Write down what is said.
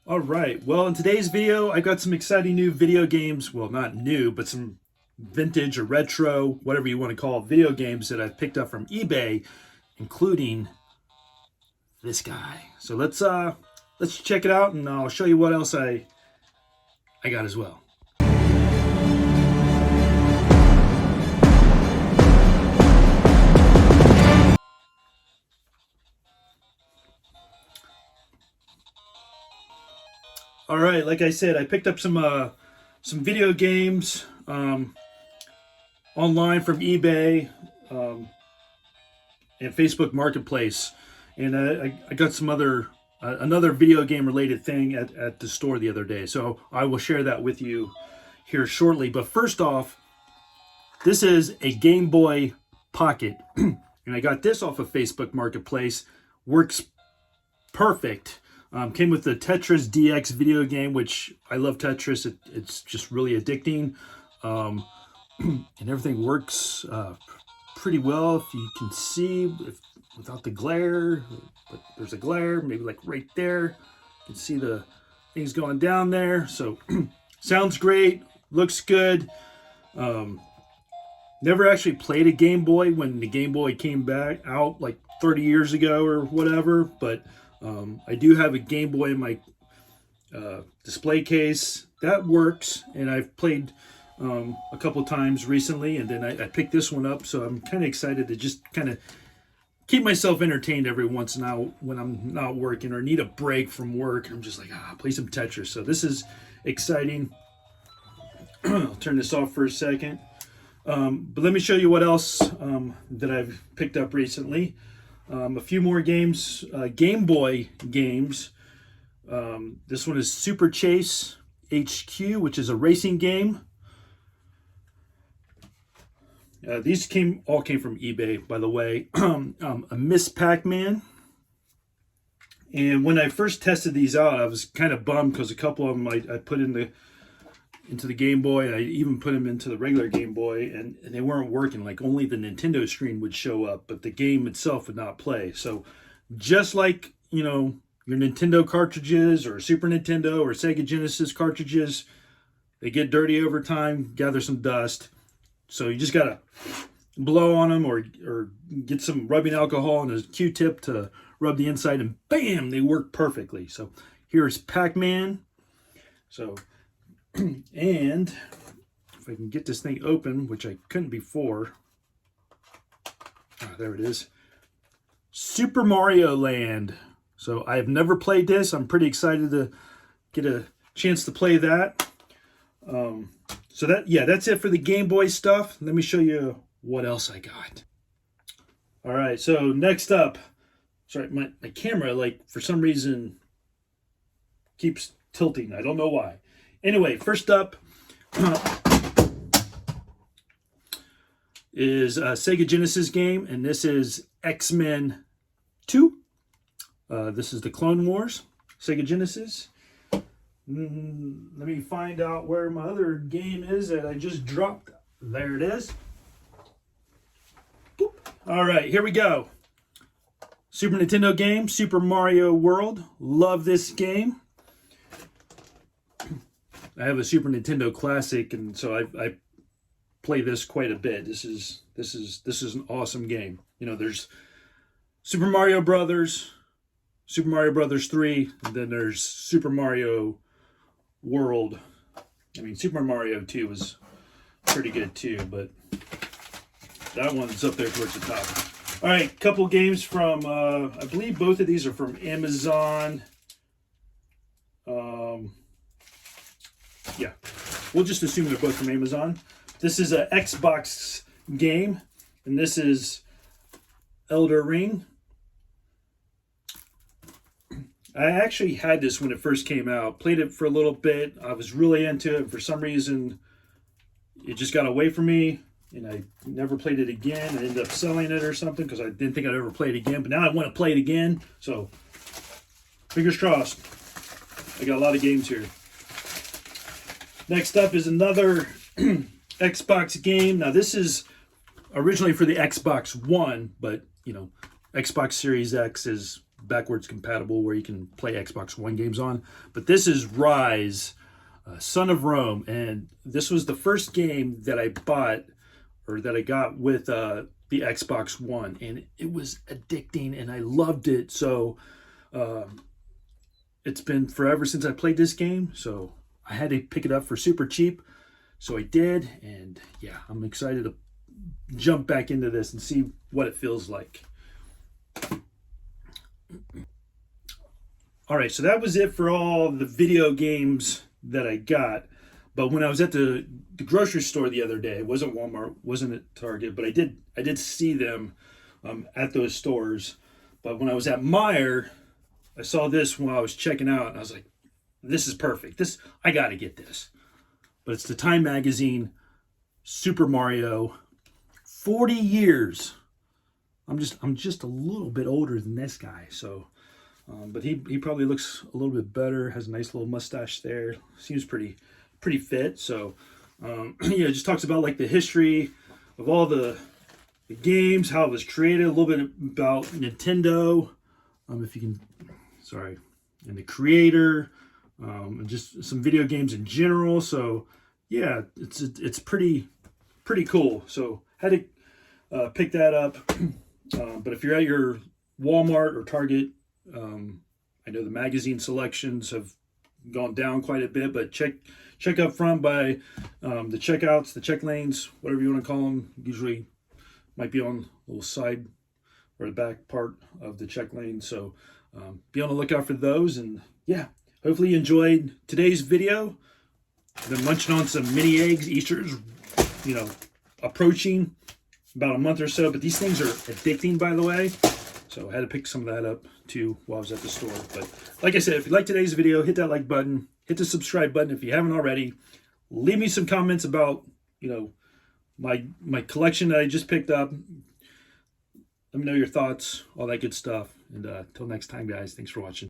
All right, well, in today's video, I got some exciting new video games. Well, not new, but some vintage or retro, whatever you want to call it, video games that I've picked up from eBay, including this guy. So let's check it out, and I'll show you what else I got as well. All right, like I said, I picked up some video games online from eBay and Facebook Marketplace, and I got some other another video game related thing at the store the other day. So I will share that with you here shortly. But first off, this is a Game Boy Pocket, and I got this off of Facebook Marketplace. Works perfect. Came with the Tetris DX video game, which I love Tetris. It's just really addicting. And everything works pretty well, if you can see, without the glare. But there's a glare, maybe like right there. You can see the things going down there. So sounds great, looks good. Never actually played a Game Boy when the Game Boy came back out like 30 years ago or whatever, but I do have a Game Boy in my display case. That works, and I've played a couple times recently, and then I picked this one up, so I'm kind of excited to just kind of keep myself entertained every once in a while when I'm not working or need a break from work. I'm just like, play some Tetris. So this is exciting. I'll turn this off for a second. But let me show you what else that I've picked up recently. A few more games, Game Boy games. This one is Super Chase HQ, which is a racing game. These all came from eBay, by the way. A Miss Pac-Man. And when I first tested these out, I was kind of bummed because a couple of them I put into the Game Boy. I even put them into the regular Game Boy, and they weren't working. Like, only the Nintendo screen would show up, but the game itself would not play. So just like, your Nintendo cartridges or Super Nintendo or Sega Genesis cartridges, they get dirty over time, gather some dust. So you just gotta blow on them or get some rubbing alcohol and a Q-tip to rub the inside, and bam, they work perfectly. So here's Pac-Man. So and if I can get this thing open, which I couldn't before. There it is. Super Mario Land. So I have never played this. I'm pretty excited to get a chance to play that. So that's it for the Game Boy stuff. Let me show you what else I got. All right, so next up, sorry, my camera, like, for some reason keeps tilting. I don't know why. Anyway, first up is a Sega Genesis game, and this is X-Men 2. This is the Clone Wars, Sega Genesis. Let me find out where my other game is that I just dropped. There it is. Boop. All right, here we go. Super Nintendo game, Super Mario World. Love this game. I have a Super Nintendo Classic, and so I play this quite a bit. This is an awesome game. There's Super Mario Brothers, Super Mario Brothers 3, and then there's Super Mario World. I mean, Super Mario 2 was pretty good too, but that one's up there towards the top. All right, couple games from, I believe both of these are from Amazon. Yeah, we'll just assume they're both from Amazon. This is an Xbox game, and this is Elder Ring. I actually had this when it first came out. Played it for a little bit. I was really into it, and for some reason, it just got away from me, and I never played it again. I ended up selling it or something because I didn't think I'd ever play it again. But now I want to play it again, so fingers crossed. I got a lot of games here. Next up is another Xbox game. Now, this is originally for the Xbox One, but, Xbox Series X is backwards compatible where you can play Xbox One games on. But this is Rise, Son of Rome, and this was the first game that I bought or that I got with the Xbox One, and it was addicting, and I loved it. So it's been forever since I played this game, so I had to pick it up for super cheap. So I did, and yeah, I'm excited to jump back into this and see what it feels like. All right, so that was it for all the video games that I got. But when I was at the grocery store the other day, it wasn't Walmart, wasn't at Target, but I did see them at those stores. But when I was at Meijer, I saw this while I was checking out, and I was like, "This is perfect. I got to get this." But it's the Time Magazine Super Mario. 40 years. I'm just a little bit older than this guy, so. But he probably looks a little bit better. Has a nice little mustache there. Seems pretty fit. So yeah, it just talks about like the history of all the games, how it was created, a little bit about Nintendo. If you can, sorry, and the creator, and just some video games in general. So yeah, it's pretty cool. So had to pick that up. But if you're at your Walmart or Target, I know the magazine selections have gone down quite a bit, but check up front by the checkouts, the check lanes, whatever you want to call them. Usually might be on the little side or the back part of the check lane. So be on the lookout for those. And yeah, hopefully you enjoyed today's video. I've been munching on some mini eggs. Easter's, approaching about a month or so, but these things are addicting, by the way. So I had to pick some of that up too while I was at the store. But like I said, if you like today's video, hit that like button, hit the subscribe button if you haven't already. Leave me some comments about, my collection that I just picked up. Let me know your thoughts, all that good stuff. And until next time, guys, thanks for watching.